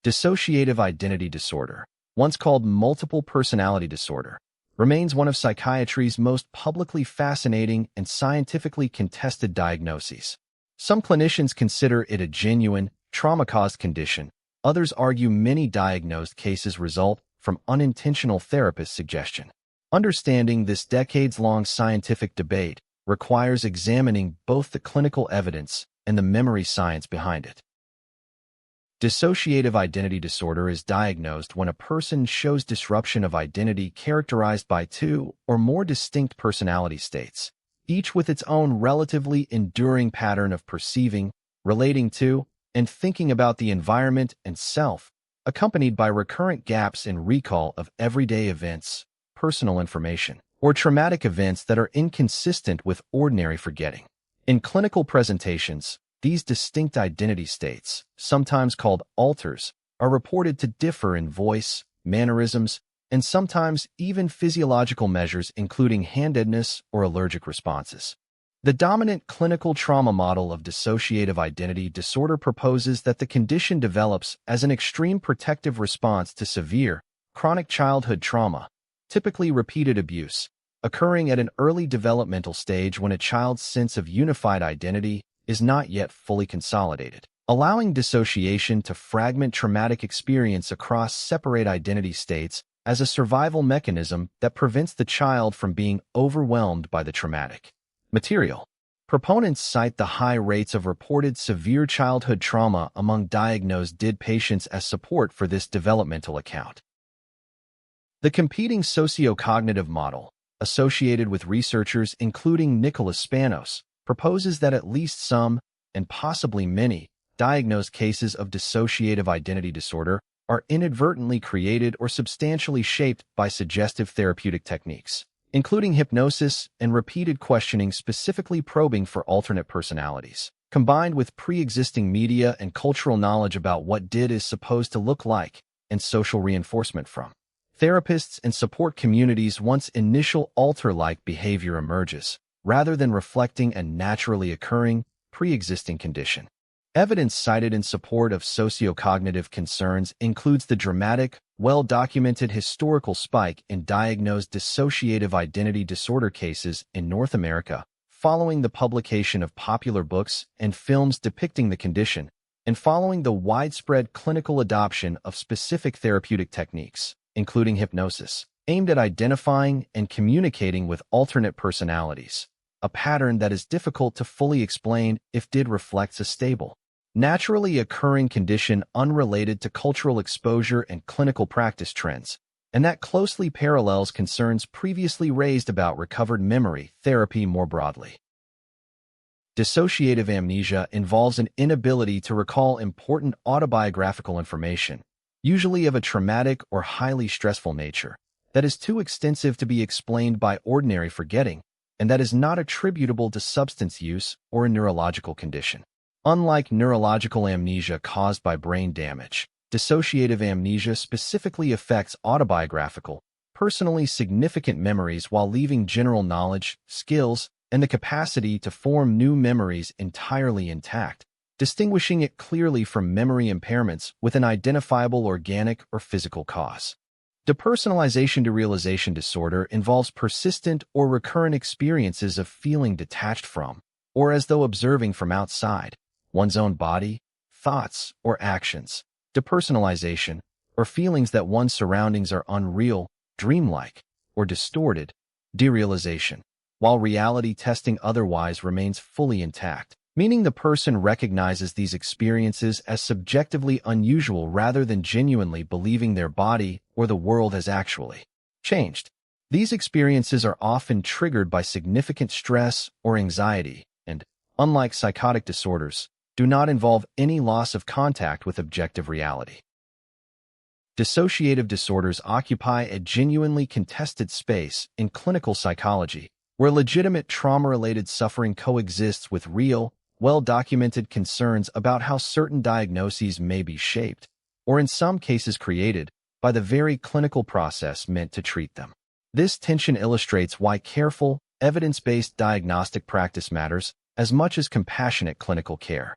Dissociative identity disorder, once called multiple personality disorder, remains one of psychiatry's most publicly fascinating and scientifically contested diagnoses. Some clinicians consider it a genuine, trauma-caused condition. Others argue many diagnosed cases result from unintentional therapist suggestion. Understanding this decades-long scientific debate requires examining both the clinical evidence and the memory science behind it. Dissociative identity disorder is diagnosed when a person shows disruption of identity characterized by two or more distinct personality states, each with its own relatively enduring pattern of perceiving, relating to, and thinking about the environment and self, accompanied by recurrent gaps in recall of everyday events, personal information, or traumatic events that are inconsistent with ordinary forgetting. In clinical presentations, these distinct identity states, sometimes called alters, are reported to differ in voice, mannerisms, and sometimes even physiological measures including handedness or allergic responses. The dominant clinical trauma model of dissociative identity disorder proposes that the condition develops as an extreme protective response to severe, chronic childhood trauma, typically repeated abuse, occurring at an early developmental stage when a child's sense of unified identity is not yet fully consolidated, allowing dissociation to fragment traumatic experience across separate identity states as a survival mechanism that prevents the child from being overwhelmed by the traumatic material. Proponents cite the high rates of reported severe childhood trauma among diagnosed DID patients as support for this developmental account. The competing sociocognitive model, associated with researchers including Nicholas Spanos, proposes that at least some, and possibly many, diagnosed cases of dissociative identity disorder are inadvertently created or substantially shaped by suggestive therapeutic techniques, including hypnosis and repeated questioning specifically probing for alternate personalities, combined with pre-existing media and cultural knowledge about what DID is supposed to look like and social reinforcement from therapists and support communities once initial alter-like behavior emerges, rather than reflecting a naturally occurring, pre-existing condition. Evidence cited in support of sociocognitive concerns includes the dramatic, well-documented historical spike in diagnosed dissociative identity disorder cases in North America, following the publication of popular books and films depicting the condition, and following the widespread clinical adoption of specific therapeutic techniques, including hypnosis, aimed at identifying and communicating with alternate personalities, a pattern that is difficult to fully explain if DID reflects a stable, naturally occurring condition unrelated to cultural exposure and clinical practice trends, and that closely parallels concerns previously raised about recovered memory therapy more broadly. Dissociative amnesia involves an inability to recall important autobiographical information, usually of a traumatic or highly stressful nature, that is too extensive to be explained by ordinary forgetting, and that is not attributable to substance use or a neurological condition. Unlike neurological amnesia caused by brain damage, dissociative amnesia specifically affects autobiographical, personally significant memories while leaving general knowledge, skills, and the capacity to form new memories entirely intact, distinguishing it clearly from memory impairments with an identifiable organic or physical cause. Depersonalization-derealization disorder involves persistent or recurrent experiences of feeling detached from, or as though observing from outside, one's own body, thoughts, or actions. Depersonalization, or feelings that one's surroundings are unreal, dreamlike, or distorted. Derealization, while reality testing otherwise remains fully intact, meaning the person recognizes these experiences as subjectively unusual rather than genuinely believing their body or the world has actually changed. These experiences are often triggered by significant stress or anxiety and, unlike psychotic disorders, do not involve any loss of contact with objective reality. Dissociative disorders occupy a genuinely contested space in clinical psychology, where legitimate trauma-related suffering coexists with real, well-documented concerns about how certain diagnoses may be shaped, or in some cases created, by the very clinical process meant to treat them. This tension illustrates why careful, evidence-based diagnostic practice matters as much as compassionate clinical care.